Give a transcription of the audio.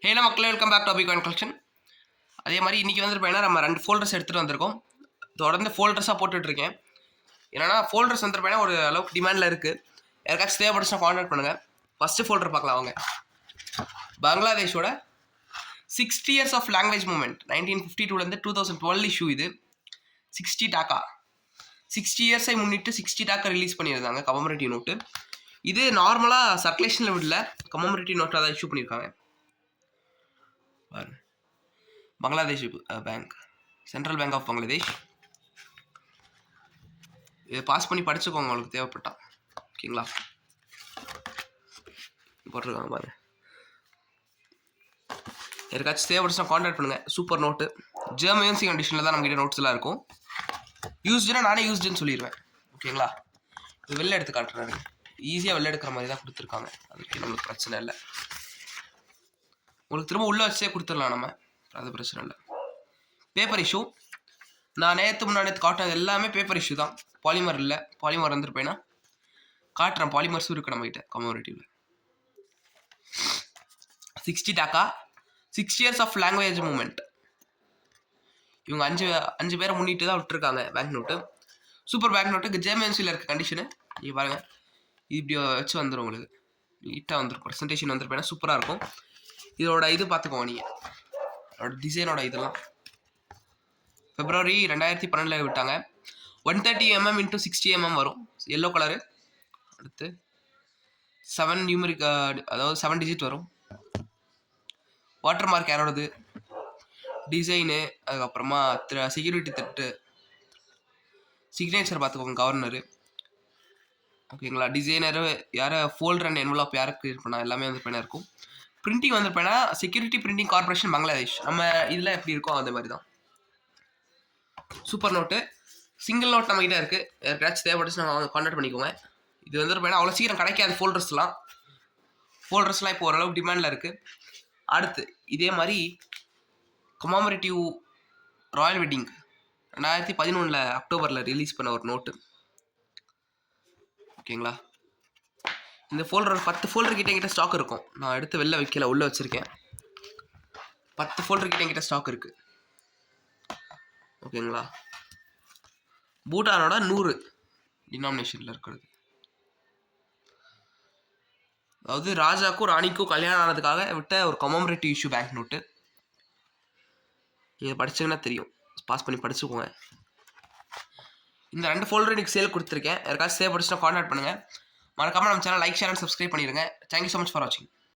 ஹேல மக்களே, welcome back to bitcoin collection. அதே மாதிரி இன்றைக்கி வந்து பார்த்தீங்கன்னா நம்ம 2 ஃபோல்டர்ஸ் எடுத்துகிட்டு வந்திருக்கோம். தொடர்ந்து ஃபோல்டர்ஸாக போட்டுட்ருக்கேன். என்னன்னா ஃபோல்டர்ஸ் வந்து பார்த்தீங்கன்னா ஒரு அளவுக்கு டிமாண்டில் இருக்குது. யாருக்காச்சும் தேவைப்படுச்சுன்னா கான்டாக்ட் பண்ணுங்கள். ஃபஸ்ட்டு ஃபோல்டர் பார்க்கலாம் அவங்க. பங்களாதேஷோட 60 years of language movement 1952 2012 issue. இது 60 டாக்கா 60 இயர்ஸை முன்னிட்டு 60 டாக்கா ரிலீஸ் பண்ணியிருந்தாங்க கமமரேட்டிவ் நோட்டு. இது நார்மலாக சர்க்குலேஷனில் விடல, கமமரேட்டிவ் நோட்டாக தான் இஷ்யூ பண்ணியிருக்காங்க. Bangladesh bank, central bank of Bangladesh. இதை பாஸ் பண்ணி படிச்சுக்கோங்க உங்களுக்கு தேவைப்பட்டா. ஓகேங்களா? போட்டிருக்காங்க பாருங்க. யாருக்காச்சும் தேவைப்படுச்சுன்னா கான்டாக்ட் பண்ணுங்கள். சூப்பர் நோட்டு, ஜெர்மன்சி கண்டிஷனில் தான் நம்மகிட்ட நோட்ஸ்லாம் இருக்கும். யூஸ்டுனா நானே யூஸ்டுன்னு சொல்லிடுவேன். ஓகேங்களா? இது வெளில எடுத்து காட்டுறாரு. ஈஸியாக வெளில எடுக்கிற மாதிரி தான் கொடுத்துருக்காங்க. அதுக்கு நம்மளுக்கு பிரச்சனை இல்லை. உங்களுக்கு திரும்ப உள்ளே வச்சே கொடுத்துடலாம் நம்ம, அது பிரச்சனை இல்லை. பேப்பர் இஷ்யூ நான் நேற்று காட்டினது எல்லாமே பேப்பர் இஷ்யூ தான். பாலிமர் இல்லை. பாலிமர் வந்துருப்பேன்னா காட்டுறேன். பாலிமர்ஸும் இருக்குது நம்மகிட்ட கமமரேட்டிவ்ல. 60 taka 6 years of language movement. இவங்க அஞ்சு பேரை முன்னிட்டு தான் விட்டுருக்காங்க பேங்க் நோட்டு. சூப்பர் பேங்க் நோட்டுக்கு ஜேஎம்என்சியில் இருக்க கண்டிஷனு நீங்கள் பாருங்கள். இது இப்படி வச்சு வந்துடும் உங்களுக்கு. நீட்டாக வந்துடும். ப்ரெசன்டேஷன் வந்துருப்பேன்னா சூப்பராக இருக்கும். இதோட இது பார்த்துக்கோங்க நீங்கள். அதோட டிசைனோட இதெல்லாம் February 2012 விட்டாங்க. 130 mm × 60 mm வரும். Yellow colour. அடுத்து 7 நியூமரிக், அதாவது 7 டிஜிட் வரும். வாட்டர் மார்க் யாரோடது, டிசைனு, அதுக்கப்புறமா செக்யூரிட்டி தட்டு, சிக்னேச்சர் பார்த்துக்கோங்க, கவர்னரு. ஓகேங்களா? டிசைனரு யார், ஃபோல்டர் அண்ட் என்வலப் யாருக்கு கிரியேட் பண்ணால் எல்லாமே வந்து பேனா இருக்கும். பிரிண்டிங் வந்து பேனா செக்யூரிட்டி பிரிண்டிங் கார்பரேஷன் பங்களாதேஷ். நம்ம இதில் எப்படி இருக்கோ அந்த மாதிரி தான். சூப்பர் நோட்டு, சிங்கிள் நோட் நம்ம கிட்ட இருக்குது. யாருக்காச்சும் தேவைப்பட்டுச்சு நம்ம அவங்க கான்டாக்ட் பண்ணிக்கோங்க. இது வந்து பார்த்தீங்கன்னா அவ்வளோ சீக்கிரம் கிடைக்காது. ஃபோல்டர்ஸ்லாம் இப்போ ஓரளவுக்கு டிமாண்டில் இருக்குது. அடுத்து இதே மாதிரி கமமரேட்டிவ் ராயல் வெட்டிங் 2011 அக்டோபரில் ரிலீஸ் பண்ண ஒரு நோட்டு. ஓகேங்களா? இந்த ஃபோல்டர் 10 ஃபோல்டர் கிட்ட ஸ்டாக் இருக்கும். நான் எடுத்து வெளில வைக்கல, உள்ளே வச்சுருக்கேன். 10 ஃபோல்டர் கிட்ட ஸ்டாக் இருக்குது. ஓகேங்களா? பூட்டானோட 100 டினாமினேஷனில் இருக்கிறது. அதாவது ராஜாக்கும் ராணிக்கும் கல்யாணம் ஆனதுக்காக விட்ட ஒரு கமமரேட்டிவ் இஷ்யூ பேங்க் நோட்டு. நீங்கள் படிச்சிங்கன்னா தெரியும். பாஸ் பண்ணி படிச்சுக்கோங்க. இந்த 2 ஃபோல்டர் எனக்கு சேல் கொடுத்துருக்கேன். யாருக்காச்சும் தேவைப்படுச்சுன்னா கான்டாக்ட் பண்ணுங்கள். மறக்காமல் நம்ம channel like, share and subscribe பண்ணிடுங்க. தேங்க்யூ ஸோ மச் ஃபார் வாட்சிங்.